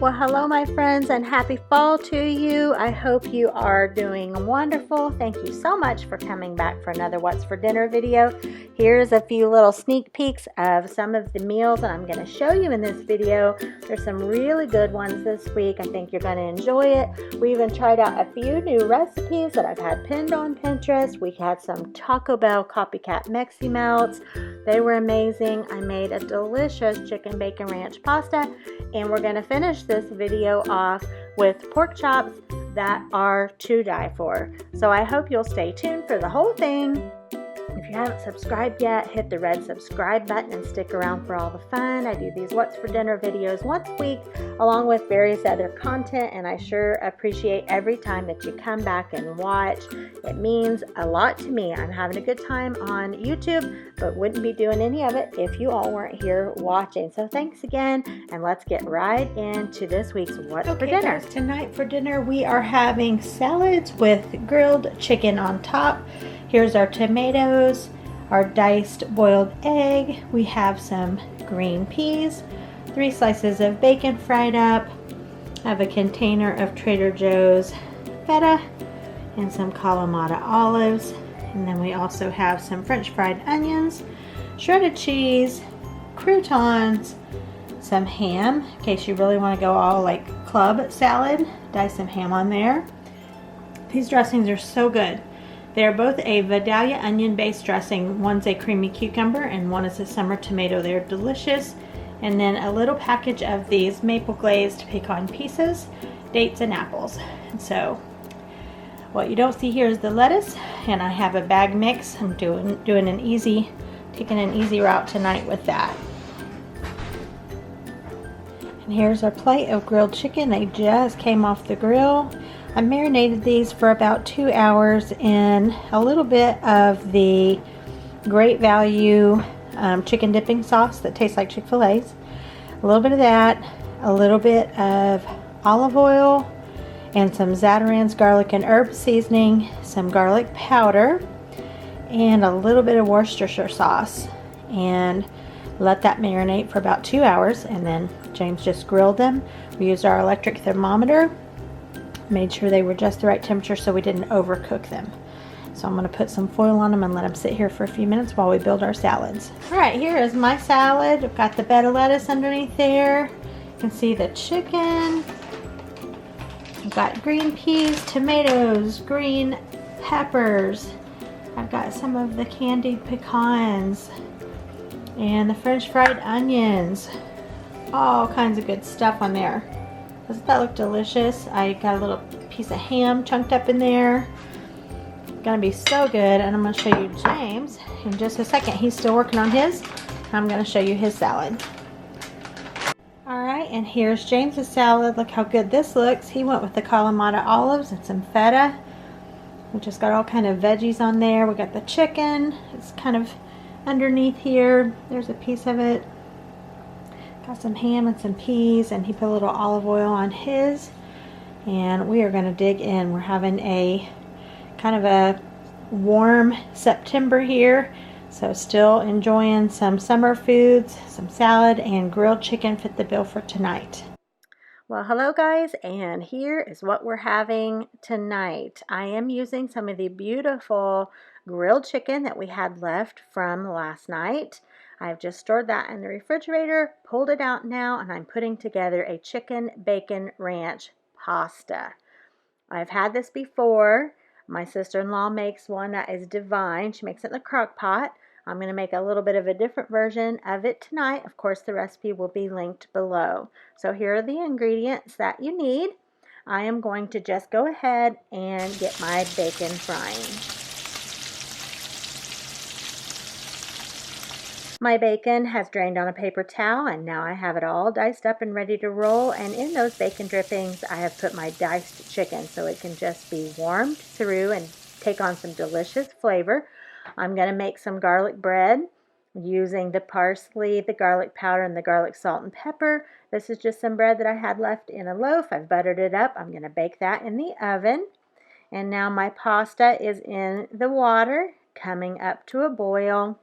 Well, hello my friends, and happy fall to you. I hope you are doing wonderful. Thank you so much for coming back for another What's for Dinner video. Here's a few little sneak peeks of some of the meals that I'm going to show you in this video. There's some really good ones this week. I think you're going to enjoy it. We even tried out a few new recipes that I've had pinned on Pinterest. We had some Taco Bell Copycat Meximelts. They were amazing. I made a delicious chicken bacon ranch pasta, and we're going to finish this video off with pork chops that are to die for. So I hope you'll stay tuned for the whole thing. If you haven't subscribed yet, hit the red subscribe button and stick around for all the fun. I do these What's for Dinner videos once a week along with various other content, and I sure appreciate every time that you come back and watch. It means a lot to me. I'm having a good time on YouTube, but wouldn't be doing any of it if you all weren't here watching. So thanks again, and let's get right into this week's What's for Dinner. Guys, tonight for dinner we are having salads with grilled chicken on top. Here's our tomatoes, our diced boiled egg. We have some green peas, 3 slices of bacon fried up. I have a container of Trader Joe's feta and some Kalamata olives. And then we also have some French fried onions, shredded cheese, croutons, some ham, in case you really want to go all like club salad. Dice some ham on there. These dressings are so good. They are both a Vidalia onion based dressing. One's a creamy cucumber and one is a summer tomato. They're delicious. And then a little package of these maple glazed pecan pieces, dates and apples. And so what you don't see here is the lettuce, and I have a bag mix. I'm taking an easy route tonight with that. And here's our plate of grilled chicken. They just came off the grill. I marinated these for about 2 hours in a little bit of the Great Value chicken dipping sauce that tastes like Chick-fil-A's. A little bit of that, a little bit of olive oil, and some Zatarain's garlic and herb seasoning, some garlic powder, and a little bit of Worcestershire sauce. And let that marinate for about 2 hours, and then James just grilled them. We used our electric thermometer. Made sure they were just the right temperature so we didn't overcook them. So I'm going to put some foil on them and let them sit here for a few minutes while we build our salads. Alright, here is my salad. I've got the bed of lettuce underneath there. You can see the chicken. I've got green peas, tomatoes, green peppers. I've got some of the candied pecans and the French fried onions. All kinds of good stuff on there. Doesn't that look delicious? I got a little piece of ham chunked up in there. Gonna be so good, and I'm gonna show you James in just a second. He's still working on his. I'm gonna show you his salad. Alright, and here's James's salad. Look how good this looks. He went with the Kalamata olives and some feta. We just got all kind of veggies on there. We got the chicken. It's kind of underneath here. There's a piece of it. Got some ham and some peas, and he put a little olive oil on his. And we are going to dig in. We're having a kind of a warm September here, so still enjoying some summer foods. Some salad and grilled chicken fit the bill for tonight. Well, hello guys, and here is what we're having tonight. I am using some of the beautiful grilled chicken that we had left from last night. I've just stored that in the refrigerator, pulled it out now, and I'm putting together a chicken bacon ranch pasta. I've had this before. My sister-in-law makes one that is divine. She makes it in the crock pot. I'm going to make a little bit of a different version of it tonight. Of course, the recipe will be linked below. So here are the ingredients that you need. I am going to just go ahead and get my bacon frying. My bacon has drained on a paper towel, and now I have it all diced up and ready to roll. And in those bacon drippings, I have put my diced chicken so it can just be warmed through and take on some delicious flavor. I'm going to make some garlic bread using the parsley, the garlic powder, and the garlic salt and pepper. This is just some bread that I had left in a loaf. I've buttered it up. I'm going to bake that in the oven. And now my pasta is in the water, coming up to a boil.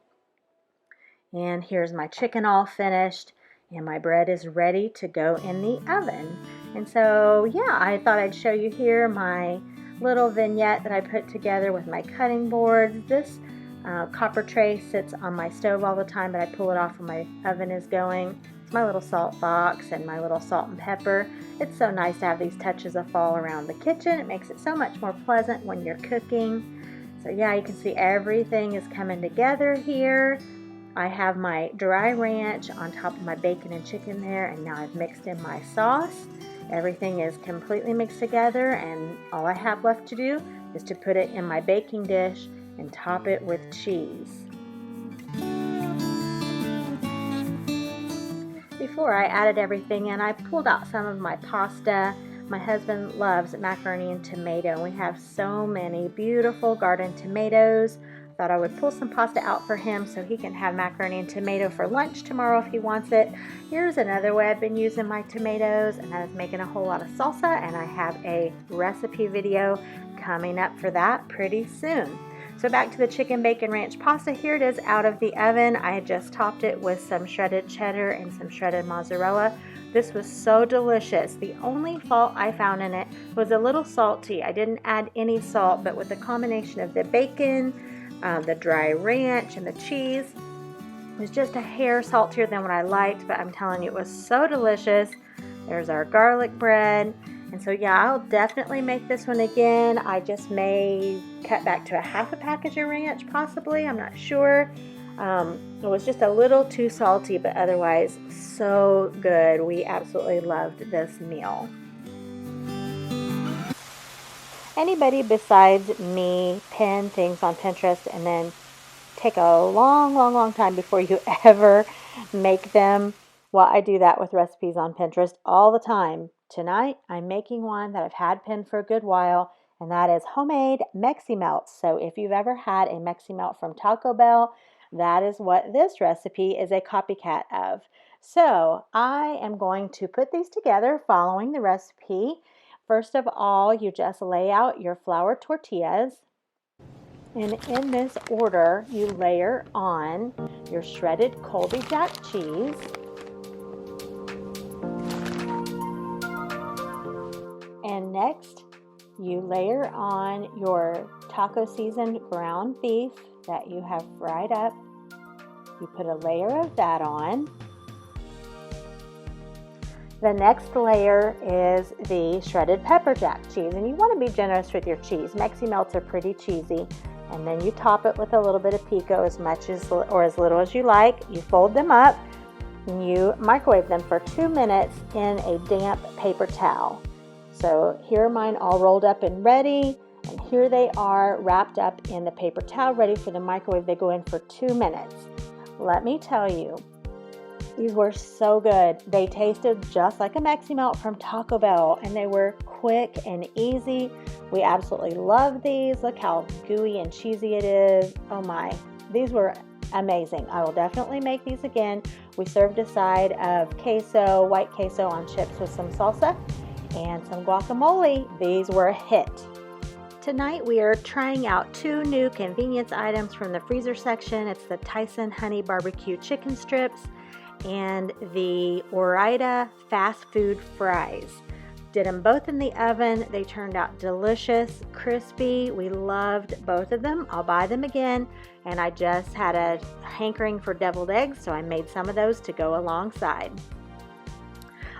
And here's my chicken all finished. and my bread is ready to go in the oven. And so yeah, I thought I'd show you here my little vignette that I put together with my cutting boards. This copper tray sits on my stove all the time, but I pull it off when my oven is going. It's my little salt box and my little salt and pepper. It's so nice to have these touches of fall around the kitchen. It makes it so much more pleasant when you're cooking. So yeah, you can see everything is coming together here. I have my dry ranch on top of my bacon and chicken there, and now I've mixed in my sauce. Everything is completely mixed together, and all I have left to do is to put it in my baking dish and top it with cheese. Before I added everything in, I pulled out some of my pasta. My husband loves macaroni and tomato. We have so many beautiful garden tomatoes. Thought I would pull some pasta out for him so he can have macaroni and tomato for lunch tomorrow if he wants it. Here's another way I've been using my tomatoes, and that is making a whole lot of salsa, and I have a recipe video coming up for that pretty soon. So back to the chicken bacon ranch pasta. Here it is out of the oven. I had just topped it with some shredded cheddar and some shredded mozzarella. This was so delicious. The only fault I found in it was a little salty. I didn't add any salt, but with the combination of the bacon, the dry ranch, and the cheese, it was just a hair saltier than what I liked, but I'm telling you, it was so delicious. There's our garlic bread. And so yeah, I'll definitely make this one again. I just may cut back to a half a package of ranch, possibly. I'm not sure. It was just a little too salty, but otherwise so good. We absolutely loved this meal. Anybody besides me pin things on Pinterest and then take a long time before you ever make them? Well, I do that with recipes on Pinterest all the time. Tonight, I'm making one that I've had pinned for a good while, and that is homemade Meximelts. So if you've ever had a Meximelt from Taco Bell, that is what this recipe is a copycat of. So I am going to put these together following the recipe. First of all, you just lay out your flour tortillas, and in this order, you layer on your shredded Colby Jack cheese, and next, you layer on your taco seasoned ground beef that you have fried up. You put a layer of that on. The next layer is the shredded pepper jack cheese, and you want to be generous with your cheese. Meximelts are pretty cheesy, and then you top it with a little bit of pico, as much as or as little as you like. You fold them up, and you microwave them for 2 minutes in a damp paper towel. So here are mine all rolled up and ready, and here they are wrapped up in the paper towel, ready for the microwave. They go in for 2 minutes. Let me tell you, these were so good. They tasted just like a Meximelt from Taco Bell, and they were quick and easy. We absolutely love these. Look how gooey and cheesy it is. Oh my, these were amazing. I will definitely make these again. We served a side of queso, white queso on chips with some salsa and some guacamole. These were a hit. Tonight we are trying out 2 new convenience items from the freezer section. It's the Tyson Honey Barbecue Chicken Strips and the Ore-Ida Fast Food Fries. Did them both in the oven. They turned out delicious, crispy. We loved both of them. I'll buy them again, and I just had a hankering for deviled eggs, so I made some of those to go alongside.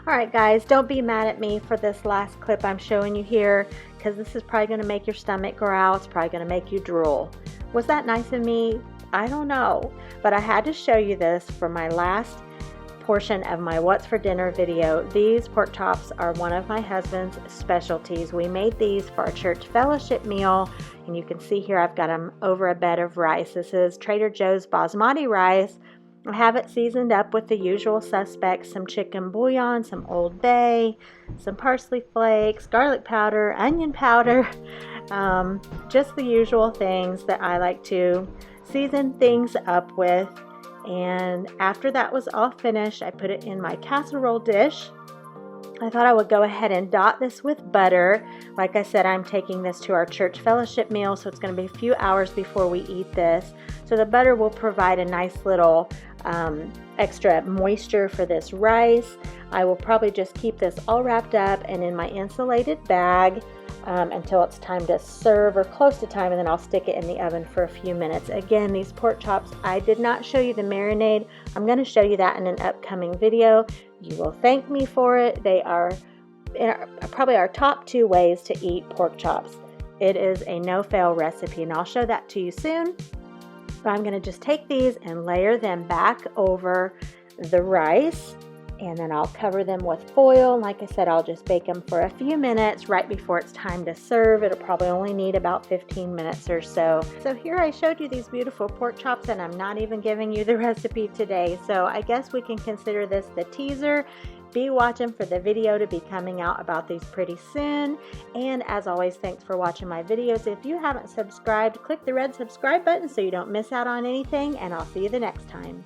Alright guys, don't be mad at me for this last clip I'm showing you here, because this is probably going to make your stomach growl. It's probably going to make you drool. Was that nice of me? I don't know, but I had to show you this for my last portion of my What's for Dinner video. These pork chops are one of my husband's specialties. We made these for our church fellowship meal, and you can see here I've got them over a bed of rice. This is Trader Joe's basmati rice. I have it seasoned up with the usual suspects: some chicken bouillon, some Old Bay, some parsley flakes, garlic powder, onion powder, just the usual things that I like to season things up with. And after that was all finished, I put it in my casserole dish. I thought I would go ahead and dot this with butter. Like I said, I'm taking this to our church fellowship meal, so it's going to be a few hours before we eat this. So the butter will provide a nice little extra moisture for this rice. I will probably just keep this all wrapped up and in my insulated bag until it's time to serve, or close to time, and then I'll stick it in the oven for a few minutes. Again, these pork chops, I did not show you the marinade. I'm going to show you that in an upcoming video. You will thank me for it. They are probably our top 2 ways to eat pork chops. It is a no-fail recipe, and I'll show that to you soon. But I'm going to just take these and layer them back over the rice, and then I'll cover them with foil. Like I said, I'll just bake them for a few minutes right before it's time to serve. It'll probably only need about 15 minutes or so. So here I showed you these beautiful pork chops, and I'm not even giving you the recipe today. So I guess we can consider this the teaser. Be watching for the video to be coming out about these pretty soon. And as always, thanks for watching my videos. If you haven't subscribed, click the red subscribe button so you don't miss out on anything, and I'll see you the next time.